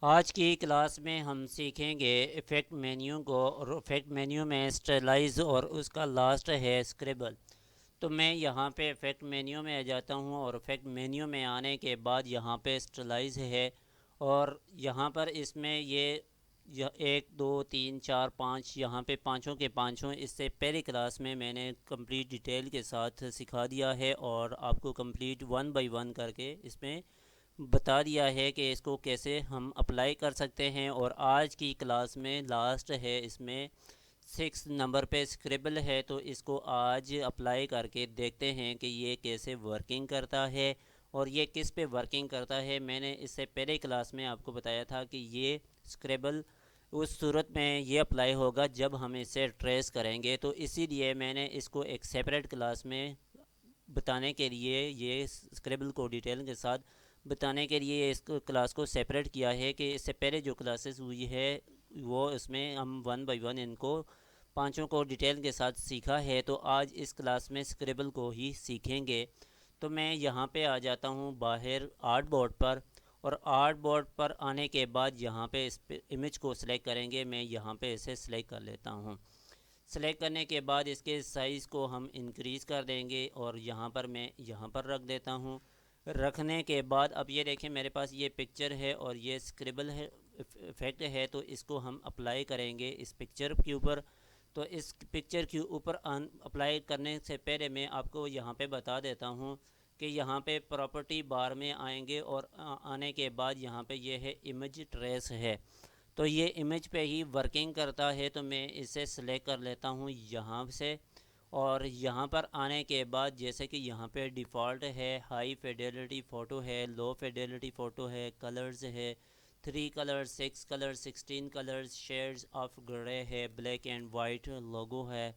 आज की क्लास में हम सीखेंगे इफ़ेक्ट मेन्यू को और इफ़ेक्ट मेन्यू में स्टाइलाइज और उसका लास्ट है स्क्रिबल। तो मैं यहाँ पे इफ़ेक्ट मेन्यू में आ जाता हूँ और इफ़ेक्ट मेन्यू में आने के बाद यहाँ पे स्टाइलाइज है और यहाँ पर इसमें ये 1 2 3 4 5 यहाँ पे पाँचों के पाँचों इससे पहली क्लास में मैंने कंप्लीट डिटेल के साथ सिखा दिया है और आपको कंप्लीट वन बाय वन करके इसमें बता दिया है कि इसको कैसे हम अप्लाई कर सकते हैं। और आज की क्लास में लास्ट है, इसमें 6 नंबर पे स्क्रिबल है, तो इसको आज अप्लाई करके देखते हैं कि ये कैसे वर्किंग करता है और ये किस पे वर्किंग करता है। मैंने इससे पहले क्लास में आपको बताया था कि ये स्क्रिबल उस सूरत में ये अप्लाई होगा जब हम इसे ट्रेस करेंगे, तो इसीलिए मैंने इसको एक सेपरेट क्लास में बताने के लिए, ये स्क्रिबल को डिटेल के साथ बताने के लिए इस क्लास को सेपरेट किया है कि इससे पहले जो क्लासेस हुई है वो इसमें हम वन बाय वन इनको पांचों को डिटेल के साथ सीखा है। तो आज इस क्लास में स्क्रिबल को ही सीखेंगे। तो मैं यहाँ पे आ जाता हूँ बाहर आर्ट बोर्ड पर, और आर्ट बोर्ड पर आने के बाद यहाँ पे इस इमेज को सिलेक्ट करेंगे। मैं यहाँ पे इसे सिलेक्ट कर लेता हूँ। सेलेक्ट करने के बाद इसके साइज़ को हम इंक्रीज़ कर देंगे और यहाँ पर मैं यहाँ पर रख देता हूँ। रखने के बाद अब ये देखें, मेरे पास ये पिक्चर है और ये स्क्रिबल है, इफेक्ट है, तो इसको हम अप्लाई करेंगे इस पिक्चर के ऊपर। तो इस पिक्चर के ऊपर अप्लाई करने से पहले मैं आपको यहाँ पे बता देता हूँ कि यहाँ पे प्रॉपर्टी बार में आएंगे और आने के बाद यहाँ पे ये है इमेज ट्रेस है, तो ये इमेज पे ही वर्किंग करता है। तो मैं इसे सिलेक्ट कर लेता हूँ यहाँ से। और यहाँ पर आने के बाद जैसे कि यहाँ पे डिफ़ॉल्ट है, हाई फिडेलिटी फ़ोटो है, लो फिडेलिटी फ़ोटो है, कलर्स है, 3 colours, 6 colours, 16 colours, shades of grey है, ब्लैक एंड वाइट लोगो है,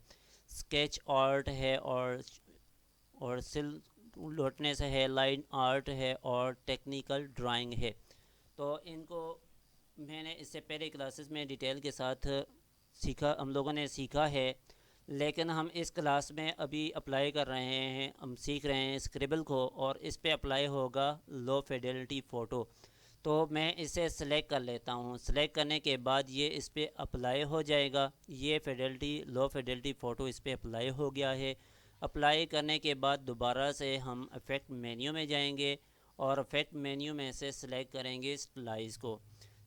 स्केच आर्ट है, और सिल लोटने से है, लाइन आर्ट है, और टेक्निकल ड्राइंग है। तो इनको मैंने इससे पहले क्लासेस में डिटेल के साथ सीखा, हम लोगों ने सीखा है, लेकिन हम इस क्लास में अभी अप्लाई कर रहे हैं, हम सीख रहे हैं स्क्रिबल को, और इस पे अप्लाई होगा लो फिडेलिटी फ़ोटो। तो मैं इसे सेलेक्ट कर लेता हूँ। सेलेक्ट करने के बाद ये इस पर अप्लाई हो जाएगा। ये फिडेलिटी लो फिडेलिटी फ़ोटो इस पर अप्लाई हो गया है। अप्लाई करने के बाद दोबारा से हम इफ़ेक्ट मेन्यू में जाएंगे और इफ़ेक्ट मेन्यू में से सिलेक्ट करेंगे स्लाइस को।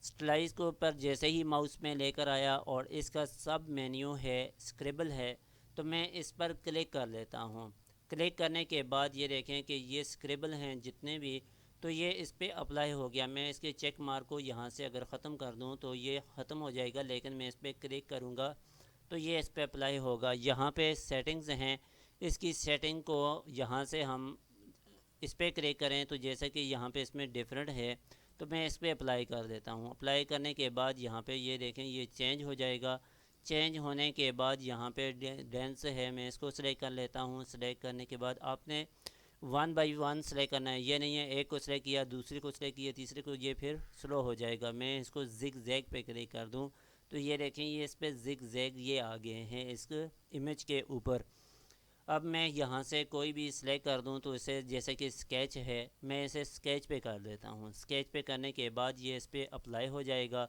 स्लाइस को ऊपर जैसे ही माउस में लेकर आया और इसका सब मेन्यू है स्क्रिबल है, तो मैं इस पर क्लिक कर लेता हूँ। क्लिक करने के बाद ये देखें कि ये स्क्रिबल हैं जितने भी, तो ये इस पर अप्लाई हो गया। मैं इसके चेक मार्क को यहाँ से अगर ख़त्म कर दूँ तो ये ख़त्म हो जाएगा, लेकिन मैं इस पर क्लिक करूँगा तो ये इस पर अप्लाई होगा। यहाँ पे सेटिंग्स हैं, इसकी सेटिंग को यहाँ से हम इस पर क्लिक करें तो जैसे कि यहाँ पे इसमें डिफरेंट है, तो मैं इस पर अप्लाई कर देता हूँ। अप्लाई करने के बाद यहाँ पे ये देखें ये चेंज हो जाएगा। चेंज होने के बाद यहाँ पे डेंस है, मैं इसको सिलेक्ट कर लेता हूँ। सिलेक्ट करने के बाद आपने वन बाय वन सेलेक्ट करना है, ये नहीं है एक को सिलेक्ट किया, दूसरे को सिलेक्ट किया, तीसरे को, ये फिर स्लो हो जाएगा। मैं इसको जिग जैग पे क्लिक कर दूँ तो ये देखें ये इस पर जिग जैग ये आ गए हैं इस इमेज के ऊपर। अब मैं यहाँ से कोई भी सिलेक्ट कर दूँ तो इसे, जैसे कि स्केच है, मैं इसे स्केच पे कर देता हूँ। स्केच पे करने के बाद ये इस पर अप्लाई हो जाएगा।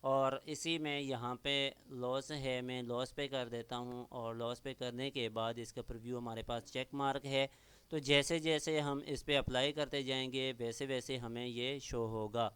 और इसी में यहाँ पे लॉस है, मैं लॉस पे कर देता हूँ, और लॉस पे करने के बाद इसका प्रीव्यू हमारे पास चेक मार्क है। तो जैसे जैसे हम इस पर अप्लाई करते जाएंगे वैसे वैसे हमें ये शो होगा।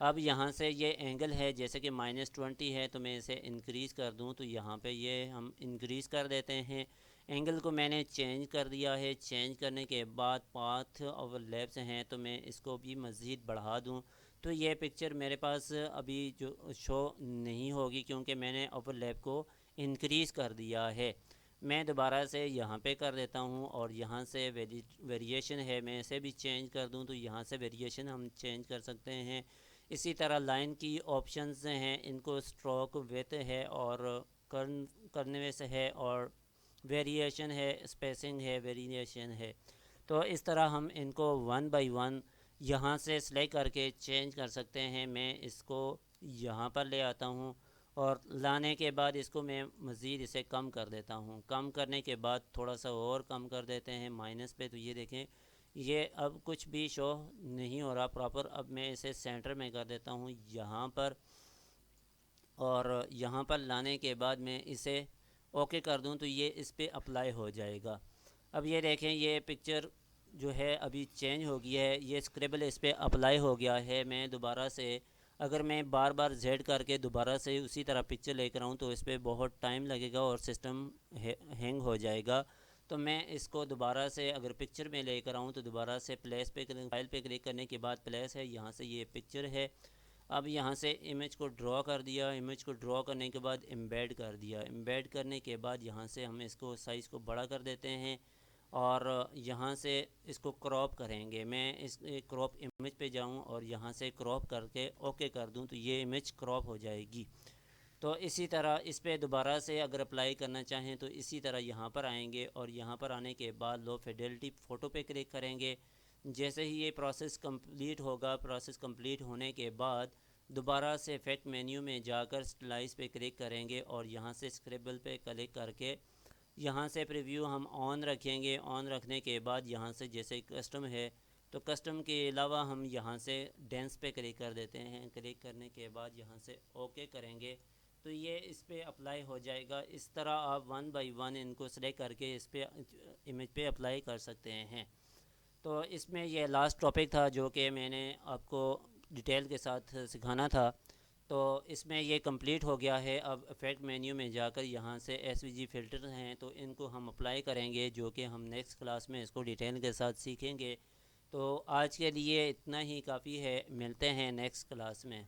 अब यहाँ से ये एंगल है, जैसे कि -20 है, तो मैं इसे इंक्रीज़ कर दूँ तो यहाँ पे ये हम इंक्रीज़ कर देते हैं। एंगल को मैंने चेंज कर दिया है। चेंज करने के बाद पाथ ओवरलैप्स हैं, तो मैं इसको भी मज़ीद बढ़ा दूँ तो ये पिक्चर मेरे पास अभी जो शो नहीं होगी, क्योंकि मैंने ओवरलैप को इंक्रीज़ कर दिया है। मैं दोबारा से यहाँ पे कर देता हूँ और यहाँ से वेरिएशन है, मैं इसे भी चेंज कर दूँ तो यहाँ से वेरिएशन हम चेंज कर सकते हैं। इसी तरह लाइन की ऑप्शंस हैं, इनको स्ट्रोक विथ है और कर्न करने में से है, और वेरिएशन है, स्पेसिंग है, वेरिएशन है। तो इस तरह हम इनको वन बाय वन यहाँ से सिलेक्ट करके चेंज कर सकते हैं। मैं इसको यहाँ पर ले आता हूँ और लाने के बाद इसको मैं मज़ीद इसे कम कर देता हूँ। कम करने के बाद थोड़ा सा और कम कर देते हैं माइनस पे, तो ये देखें ये अब कुछ भी शो नहीं हो रहा प्रॉपर। अब मैं इसे सेंटर में कर देता हूँ यहाँ पर, और यहाँ पर लाने के बाद मैं इसे ओके कर दूँ तो ये इस पर अप्लाई हो जाएगा। अब ये देखें, ये पिक्चर जो है अभी चेंज हो गया है, ये स्क्रिबल इस पर अप्लाई हो गया है। मैं दोबारा से, अगर मैं बार बार जेड करके दोबारा से उसी तरह पिक्चर लेकर आऊँ तो इस पर बहुत टाइम लगेगा और सिस्टम हैंग हो जाएगा। तो मैं इसको दोबारा से अगर पिक्चर में लेकर आऊँ तो दोबारा से प्लेस पे फाइल पे क्लिक करने के बाद प्लेस है, यहाँ से ये पिक्चर है। अब यहाँ से इमेज को ड्रॉ कर दिया, इमेज को ड्रॉ करने के बाद एम्बेड कर दिया। एम्बेड करने के बाद यहाँ से हम इसको साइज़ को बड़ा कर देते हैं और यहाँ से इसको क्रॉप करेंगे। मैं इस क्रॉप इमेज पे जाऊँ और यहाँ से क्रॉप करके ओके कर दूँ तो ये इमेज क्रॉप हो जाएगी। तो इसी तरह इस पे दोबारा से अगर अप्लाई करना चाहें तो इसी तरह यहाँ पर आएंगे और यहाँ पर आने के बाद लो फिडेलिटी फ़ोटो पे क्लिक करेंगे। जैसे ही ये प्रोसेस कंप्लीट होगा, प्रोसेस कंप्लीट होने के बाद दोबारा से इफेक्ट मेन्यू में जाकर स्लाइस पे क्लिक करेंगे और यहाँ से स्क्रिबल पे क्लिक करके यहाँ से प्रीव्यू हम ऑन रखेंगे। ऑन रखने के बाद यहाँ से जैसे कस्टम है तो कस्टम के अलावा हम यहाँ से डेंस पे क्लिक कर देते हैं। क्लिक करने के बाद यहाँ से ओके करेंगे तो ये इस पर अप्लाई हो जाएगा। इस तरह आप वन बाय वन इनको सेलेक्ट करके इस पे इमेज पे अप्लाई कर सकते हैं। तो इसमें ये लास्ट टॉपिक था जो कि मैंने आपको डिटेल के साथ सिखाना था। तो इसमें ये कंप्लीट हो गया है। अब इफ़ेक्ट मेन्यू में जाकर यहाँ से एसवीजी फ़िल्टर हैं तो इनको हम अप्लाई करेंगे, जो कि हम नेक्स्ट क्लास में इसको डिटेल के साथ सीखेंगे। तो आज के लिए इतना ही काफ़ी है, मिलते हैं नेक्स्ट क्लास में।